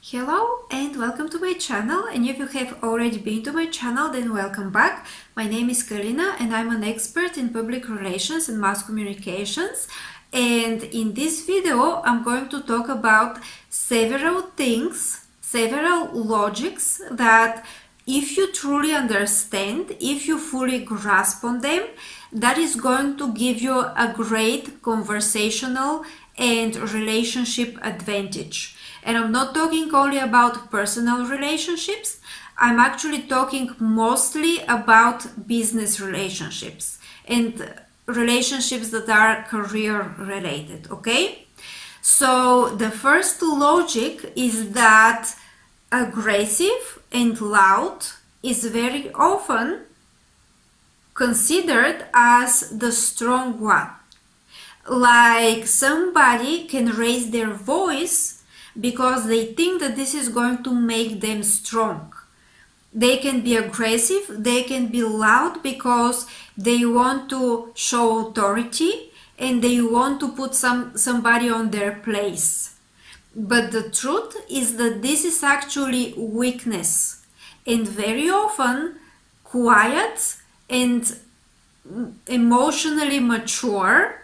Hello and welcome to my channel, and if you have already been to my channel, then welcome back. My name is Kalina and I'm an expert in public relations and mass communications, and in this video I'm going to talk about several things, several logics that if you truly understand, if you fully grasp on them, that is going to give you a great conversational and relationship advantage. And I'm not talking only about personal relationships, I'm actually talking mostly about business relationships and relationships that are career related, okay? So the first logic is that aggressive and loud is very often considered as the strong one. Like somebody can raise their voice because they think that this is going to make them strong. They can be aggressive, they can be loud because they want to show authority and they want to put somebody on their place. But the truth is that this is actually weakness, and very often quiet and emotionally mature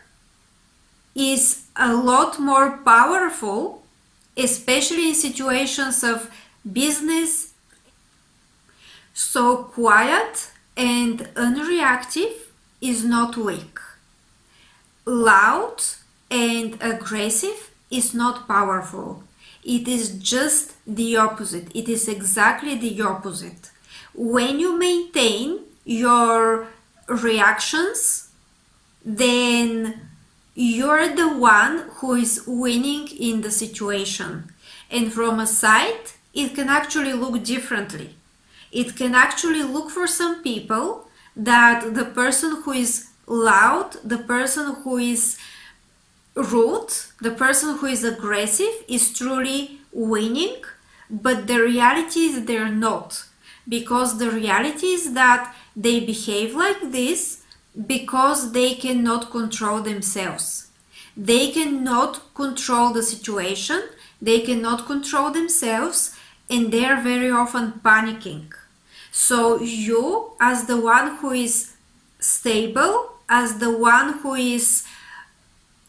is a lot more powerful, especially in situations of business. So quiet and unreactive is not weak. Loud and aggressive is not powerful. It is just the opposite. It is exactly the opposite. When you maintain your reactions, then you're the one who is winning in the situation. And from a side, it can actually look differently. It can actually look for some people that the person who is loud, the person who is rude, the person who is aggressive is truly winning, but the reality is they're not. Because the reality is that they behave like this because they cannot control themselves. They cannot control the situation, they cannot control themselves, and they are very often panicking. So you, as the one who is stable, as the one who is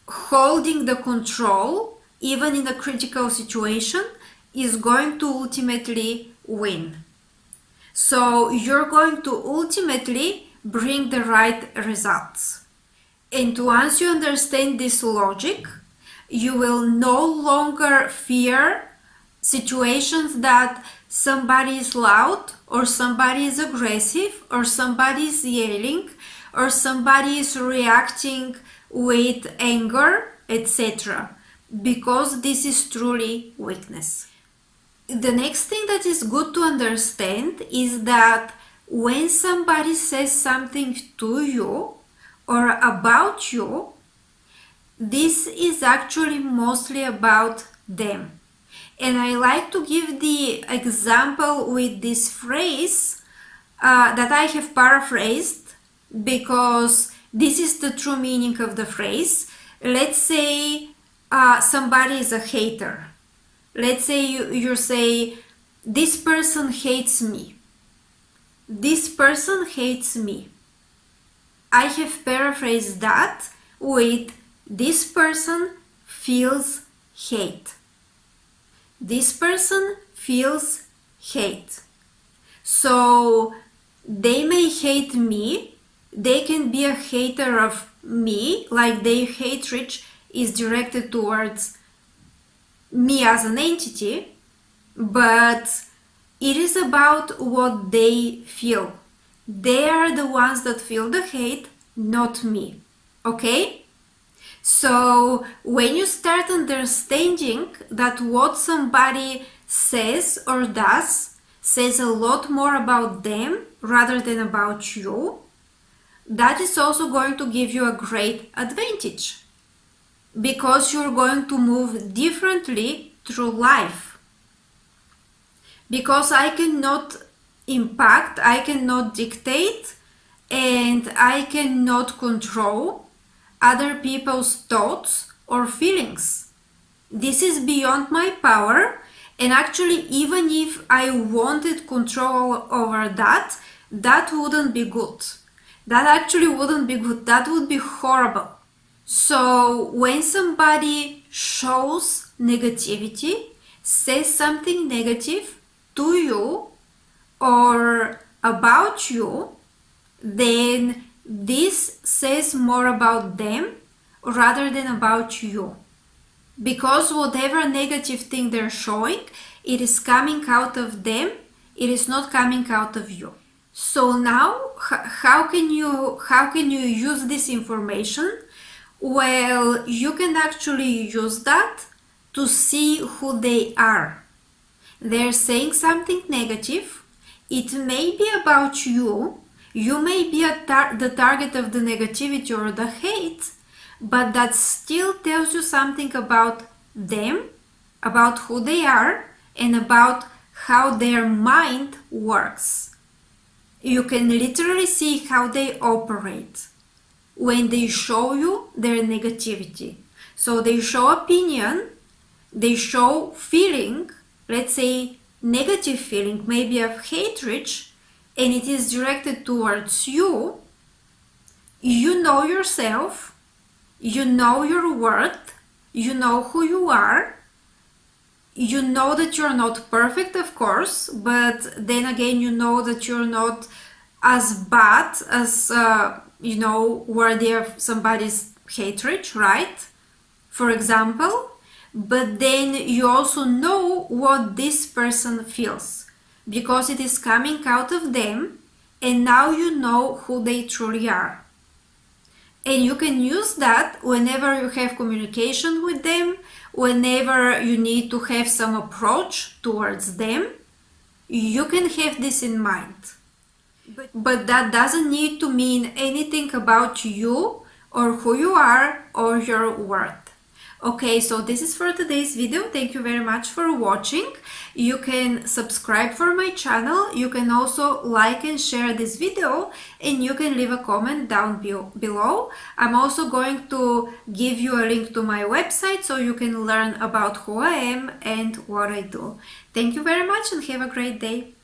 holding the control, even in a critical situation, is going to ultimately win. So you're going to ultimately bring the right results. And once you understand this logic, you will no longer fear situations that somebody is loud or somebody is aggressive or somebody is yelling or somebody is reacting with anger, etc. Because this is truly weakness. The next thing that is good to understand is that when somebody says something to you or about you, this is actually mostly about them. And I like to give the example with this phrase that I have paraphrased because this is the true meaning of the phrase. Let's say somebody is a hater. Let's say you say, this person hates me. This person hates me. I have paraphrased that with, this person feels hate. This person feels hate. So they may hate me, they can be a hater of me, like their hatred is directed towards me as an entity, but it is about what they feel. They are the ones that feel the hate, not me. Okay? So when you start understanding that what somebody says or does says a lot more about them rather than about you, that is also going to give you a great advantage, because you're going to move differently through life. Because I cannot impact, I cannot dictate, and I cannot control other people's thoughts or feelings. This is beyond my power, And actually, even if I wanted control over that, that wouldn't be good. That actually wouldn't be good. That would be horrible. So when somebody shows negativity, says something negative to you or about you, then this says more about them rather than about you. Because whatever negative thing they're showing, it is coming out of them, it is not coming out of you. So now, how can you use this information? Well, you can actually use that to see who they are. They're saying something negative. It may be about you. You may be the target of the negativity or the hate, but that still tells you something about them, about who they are, and about how their mind works. You can literally see how they operate when they show you their negativity. So they show opinion, they show feeling, let's say negative feeling, maybe of hatred, and it is directed towards you. You know yourself, you know your worth, you know who you are, you know that you're not perfect, of course, but then again, you know that you're not as bad as, worthy of somebody's hatred, right? For example, but then you also know what this person feels because it is coming out of them, and now you know who they truly are. And you can use that whenever you have communication with them, whenever you need to have some approach towards them. You can have this in mind. But that doesn't need to mean anything about you or who you are or your worth. Okay, so this is for today's video. Thank you very much for watching. You can subscribe for my channel. You can also like and share this video, and you can leave a comment down below. I'm also going to give you a link to my website so you can learn about who I am and what I do. Thank you very much and have a great day.